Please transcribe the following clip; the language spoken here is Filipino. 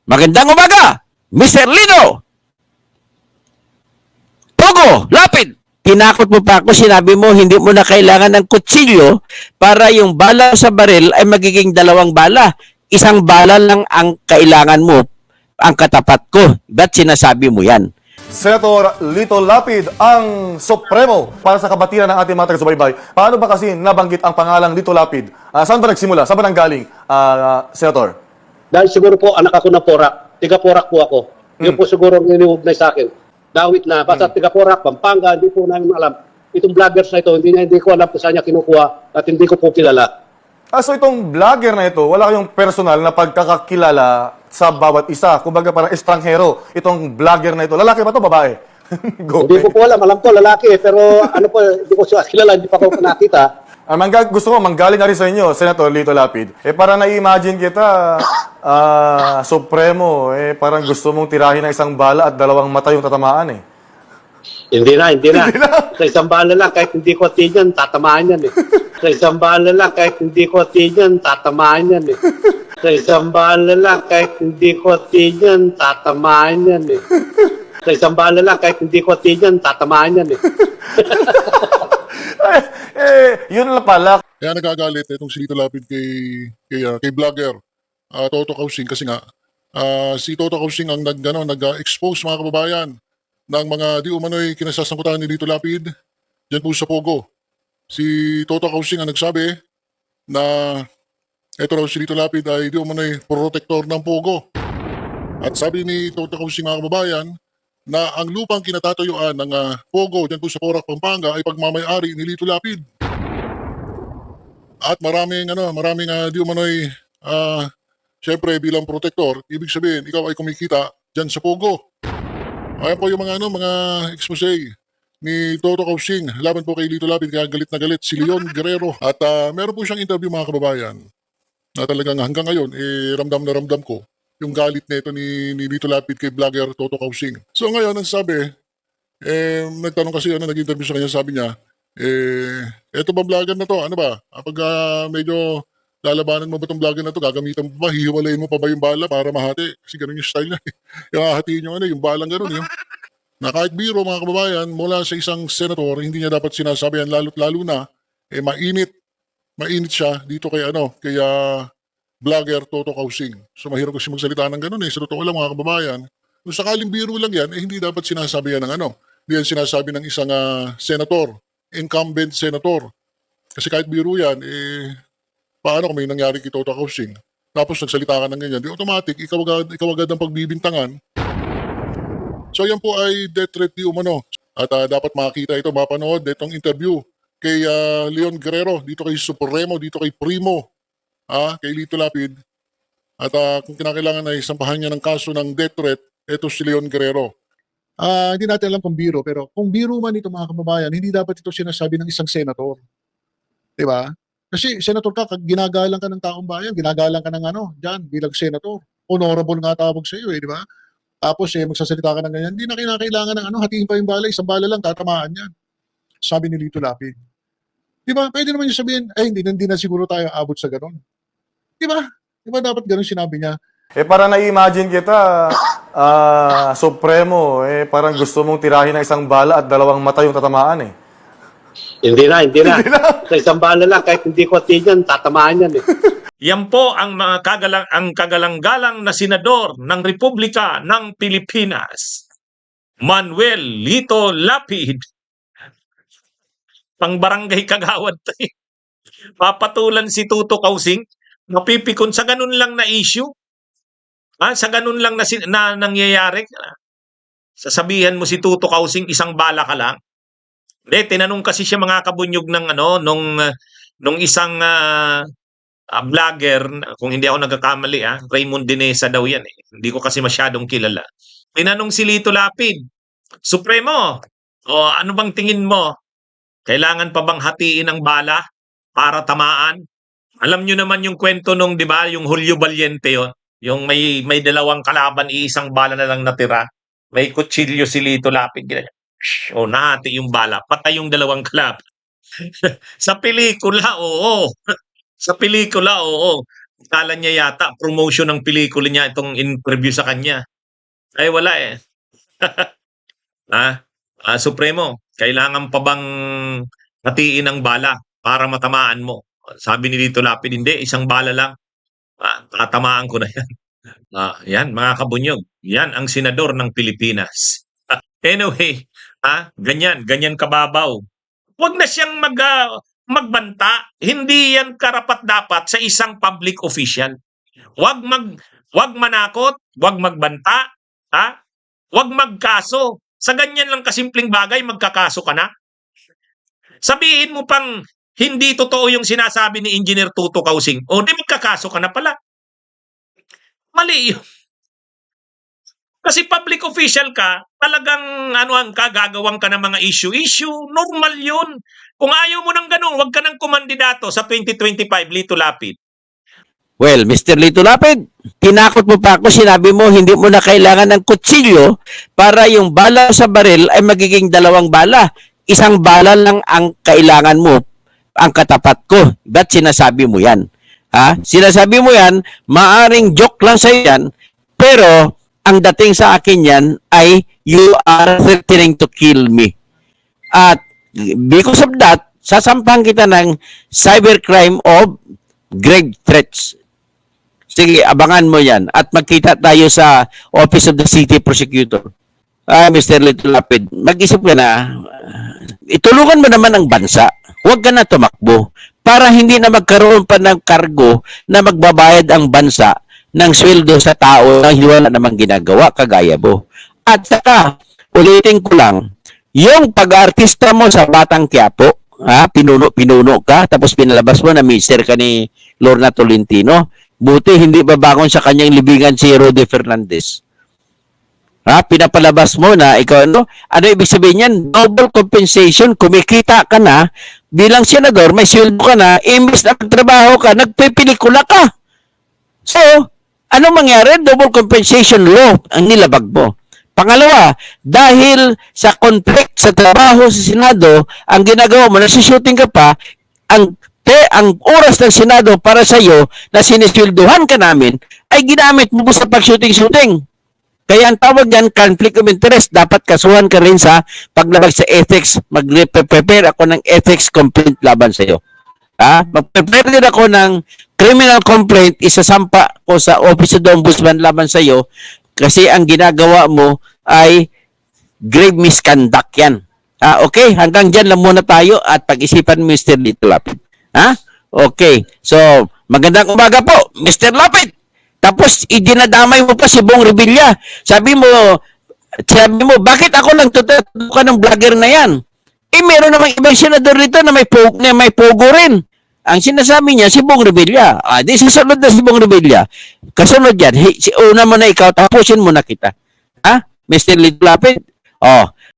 Magandang umaga, Mr. Lino! Pogo, lapid! Tinakot mo pa ako, sinabi mo hindi mo na kailangan ng kutsilyo para yung bala sa baril ay magiging dalawang bala. Isang bala lang ang kailangan mo, ang katapat ko. Ba't sinasabi mo yan? Senator Lito Lapid, ang Supremo para sa kabatiran ng ating mga taga-subaybay. Paano ba kasi nabanggit ang pangalang Lito Lapid? Saan ba nagsimula? Saan ba nanggaling, Senator? Dahil siguro po anak ako ng Porac, tiga Porac po ako. Yun po siguro ang iniugnay sa akin. Dawit na, basta tiga Porac, Pampanga, hindi po namin alam. Itong vloggers na ito, hindi ko alam kung saan niya kinukuha at hindi ko po kilala. So itong vlogger na ito, wala kayong personal na pagkakakilala sa bawat isa. Kumbaga parang estranghero, itong vlogger na ito. Lalaki ba ito, babae? Go. Hindi ko po alam ko lalaki, pero ano po, hindi ko siya kilala, hindi pa ko nakita. Gusto ko, manggaling na rin sa inyo, Senator Lito Lapid. Para na-imagine kita, Supremo, parang gusto mong tirahin ng isang bala at dalawang mata yung tatamaan eh. Hindi na. Sa isang bala lang, kahit hindi ko atin yan, tatamaan yan eh. Sa isang bala lang, kahit hindi ko atin yan, tatamaan yan eh. Sa isang bala lang, kahit hindi ko atin yan, tatamaan yan eh. Sa isang bala lang, kahit hindi ko atin yan, tatamaan yan eh. Yun lang pala. Kaya nagagalit itong si Lito Lapid kay vlogger Toto Kausing kasi nga si Toto Kausing ang nag-expose mga kababayan ng mga di umano'y kinasasangkutan ni Lito Lapid dyan po sa Pogo. Si Toto Kausing ang nagsabi na ito raw si Lito Lapid ay di umano'y protector ng Pogo. At sabi ni Toto Kausing mga kababayan na ang lupang kinatatayuan ng Pogo dyan po sa Porac, Pampanga ay pagmamayari ni Lito Lapid. At maraming di umano'y syempre bilang protector, ibig sabihin ikaw ay kumikita diyan sa Pogo. Ayan po yung mga expose ni Toto Kausing laban po kay Lito Lapid, kaya galit na galit si Leon Guerrero. At meron po siyang interview mga kababayan na talagang hanggang ngayon ramdam na ramdam ko yung galit nito ni Lito Lapid kay vlogger Toto Kausing. So ngayon ang sabi, nagtanong kasi nag-interview sa kanya, sabi niya, eto ba vlogger na to? Ano ba? Kapag medyo lalabanan mo ba itong vlogger na to, gagamitan mo ba? Hihiwalayin mo pa ba yung bala para mahati? Kasi ganun yung style niya. Yung hahatiin yung balang ganun. Na kahit biro mga kababayan, mula sa isang senator, hindi niya dapat sinasabi yan, lalo na, mainit siya dito kay vlogger Toto Kausing. So mahirap kasi magsalita ng ganun sa totoo lang mga kababayan. Kung sakaling biro lang yan, hindi dapat sinasabi yan ng Hindi yan sinasabi ng isang senator, incumbent senator. Kasi kahit biro yan, paano kung may nangyari kay Toto Kausing? Tapos nagsalita ka ng ganyan, di automatic, ikaw agad ang pagbibintangan. So yan po ay death threat di umano. At dapat makita ito, mapanood itong interview kay Leon Guerrero, dito kay Supremo, dito kay Primo, kay Lito Lapid. At kung kinakailangan na isampahan niya ng kaso ng death threat, ito si Leon Guerrero. Hindi natin alam kung biro, pero kung biro man ito mga kababayan, hindi dapat ito sinasabi ng isang senator. Diba? Kasi senator ka, ginagalang ka ng taong bayan, ginagalang ka ng dyan, bilang senator. Honorable nga tawag sa iyo, di ba? Tapos magsasalita ka ng ganyan, hindi na kinakailangan ng hatiin pa yung bala, isang bala lang, tatamaan yan. Sabi ni Lito Lapid. Di ba? Pwede naman yung sabihin, hindi na siguro tayo abot sa ganon. Di ba? Di ba dapat ganon sinabi niya? Para na-imagine kita, Supremo, parang gusto mong tirahin ng isang bala at dalawang mata yung tatamaan eh. Hindi na. Sa isang bala lang, kahit hindi ko atin yan, tatamaan yan eh. Yan po ang mga kagalang-galang na senador ng Republika ng Pilipinas. Manuel Lito Lapid. Pang-barangay kagawad. Papatulan si Toto Kausing. Mapipikon sa ganun lang na issue. Sa ganun lang na nangyayari. Sasabihan mo si Toto Kausing, isang bala ka lang. Hindi, tinanong kasi siya mga kabunyog ng nung isang vlogger, kung hindi ako nagkakamali, Raymond Dinesa daw yan. Hindi ko kasi masyadong kilala. Tinanong si Lito Lapid, Supremo, ano bang tingin mo? Kailangan pa bang hatiin ang bala para tamaan? Alam nyo naman yung kwento nung, di ba, yung Julio Valiente yon, yung may dalawang kalaban, iisang bala na lang natira. May kutsilyo si Lito Lapid. Nahati yung bala, patay yung dalawang kalaban. Sa pelikula, oo. Sa pelikula, oo. Kala niya yata promotion ng pelikula niya itong interview sa kanya. Ay wala eh. Supremo, kailangan pa bang hatiin ang bala para matamaan mo? Sabi ni Lito Lapid, hindi, isang bala lang. Tatamaan ko na yan. Yan, mga kabunyog. Yan ang senador ng Pilipinas. Anyway, ganyan kababaw. Huwag na siyang magbanta. Hindi yan karapat-dapat sa isang public official. Huwag manakot, huwag magbanta, huwag magkaso. Sa ganyan lang kasimpleng bagay, magkakaso ka na. Sabihin mo pang hindi totoo yung sinasabi ni Engineer Tuto Kausing, o di magkakaso ka na pala. Mali yun. Kasi public official ka, talagang gagawang ka ng mga issue. Normal yun. Kung ayaw mo ng ganun, huwag ka ng kumandidato sa 2025, Lito Lapid. Well, Mr. Lito Lapid, tinakot mo pa ako, sinabi mo hindi mo na kailangan ng kutsilyo para yung bala sa baril ay magiging dalawang bala. Isang bala lang ang kailangan mo, ang katapat ko. Ba't sinasabi mo yan? Sinasabi mo yan, maaring joke lang sa yan, pero ang dating sa akin yan ay you are threatening to kill me. At because of that, sasampahan kita ng cybercrime of grave threats. Sige, abangan mo yan. At magkita tayo sa Office of the City Prosecutor. Mr. Lito Lapid, mag-isip ka na, itulungan mo naman ang bansa. Huwag ka na tumakbo para hindi na magkaroon pa ng kargo na magbabayad ang bansa ng sweldo sa tao na wala namang ginagawa kagaya mo. At saka, ulitin ko lang, yung pag-artista mo sa Batang Quiapo, pinuno ka, tapos pinalabas mo na mister ka ni Lorna Tolentino, buti hindi babangon sa kanyang libingan si Rode Fernandez. Pinapalabas mo na ikaw ano ibig sabihin yan? Double compensation, kumikita ka na bilang senador, may sweldo ka na, imbes na magtrabaho ka, nagpipelikula ka. So, anong mangyari? Double compensation law ang nilabag mo. Pangalawa, dahil sa conflict sa trabaho sa Senado, ang ginagawa mo, nasushooting ka pa, ang oras ng Senado para sa iyo na sinisweldohan ka namin ay ginamit mo sa pag-shooting-shooting. Kaya ang tawag yan, conflict of interest. Dapat kasuhan ka rin sa paglabag sa ethics. Mag-prepare ako ng ethics complaint laban sa iyo. Mag-prepare din ako ng criminal complaint, isasampa ko sa Office of the Ombudsman laban sa iyo kasi ang ginagawa mo ay grave misconduct yan. Okay, hanggang dyan lang muna tayo at pag-isipan Mr. Lito Lapid. Okay. So, magandang umaga po, Mr. Lapid. Tapos, idinadamay mo pa si Bong Revilla. Sabi mo, bakit ako lang tutukan ng vlogger na yan? Meron namang ibang senador rito na may pogo rin. Ang sinasabi niya, si Bong Revilla. Di susunod na si Bong Revilla. Kasunod yan, una mo na ikaw, tapusin mo na kita. Mr. Lito Lapid?